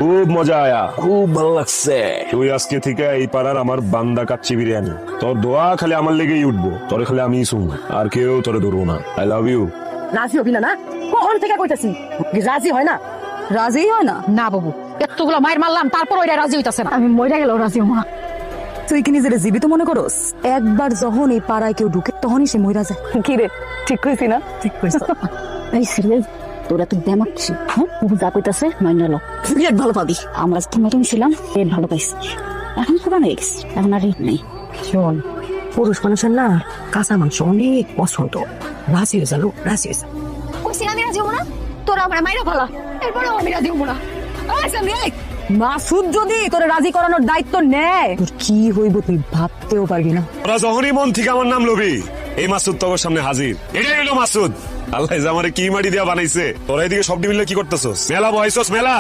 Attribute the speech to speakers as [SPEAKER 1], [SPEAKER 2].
[SPEAKER 1] খুব মজা আয়া, খুব ভালো লাগছে। তুই আজকে থেকে এই পাড়ার আমার বান্দা কাচ্চি বিরিয়ানি। তোর দোয়া খালি আমার লেগেই উঠবো, তোরে খালি আমি শুনবো, আর কেউ তোরে ধরবো না। I love you.
[SPEAKER 2] রাজি হবি না? কখন থেকে কইতাছি রাজি হয় না?
[SPEAKER 3] রাজি হয় না?
[SPEAKER 2] না বাবু, এতগুলো মায়ের মারলাম তারপর ওইটা রাজি হইতাছে না।
[SPEAKER 3] আমি মইরা গেল রাজি মা। তুই কি নিজের জীবিত মনে করস? একবার যখন এই পাড়ায় কেউ ঢুকে তখনই সে মইরা যায়। কি রে, ঠিক কইছি না? ঠিক কইছ।
[SPEAKER 4] এই সিরিয়াস তোরা তো দেমাচ্ছি, হ্যাঁ যা কইতাছে মাইনা লো,
[SPEAKER 3] বিরাট ভালো পাবি।
[SPEAKER 4] আমরা আজকে মিটিং ছিলাম, এর ভালো পাইছি। এখন পুরান হয়ে গেছে, এখন আর রেট নেই।
[SPEAKER 2] শোন, পুরুষ মানুষের না কাঁচা মাংস অনেক পছন্দ। রাজি হয়ে যালো, রাজি হয়ে যা।
[SPEAKER 4] কইছি আমি রাজি হবো না, তোরা আমার মাইরা ফেলা, এরপরেও আমি রাজি হবো না।
[SPEAKER 3] মাসুদ যদি তোরে রাজি করানোর দায়িত্ব নেয়, তোর কি হইব তুই ভাবতেও পারবি না।
[SPEAKER 1] তোরা যখনই মন থেকে আমার নাম লবি, এই মাসুদ তোর সামনে হাজির। এটাই হলো মাসুদ। আল্লাহ আমারে কি মাটি দিয়া বানাইছে। তোরা এদিকে সব মিলে কি করতেছস? মেলা বয়সস মেলা।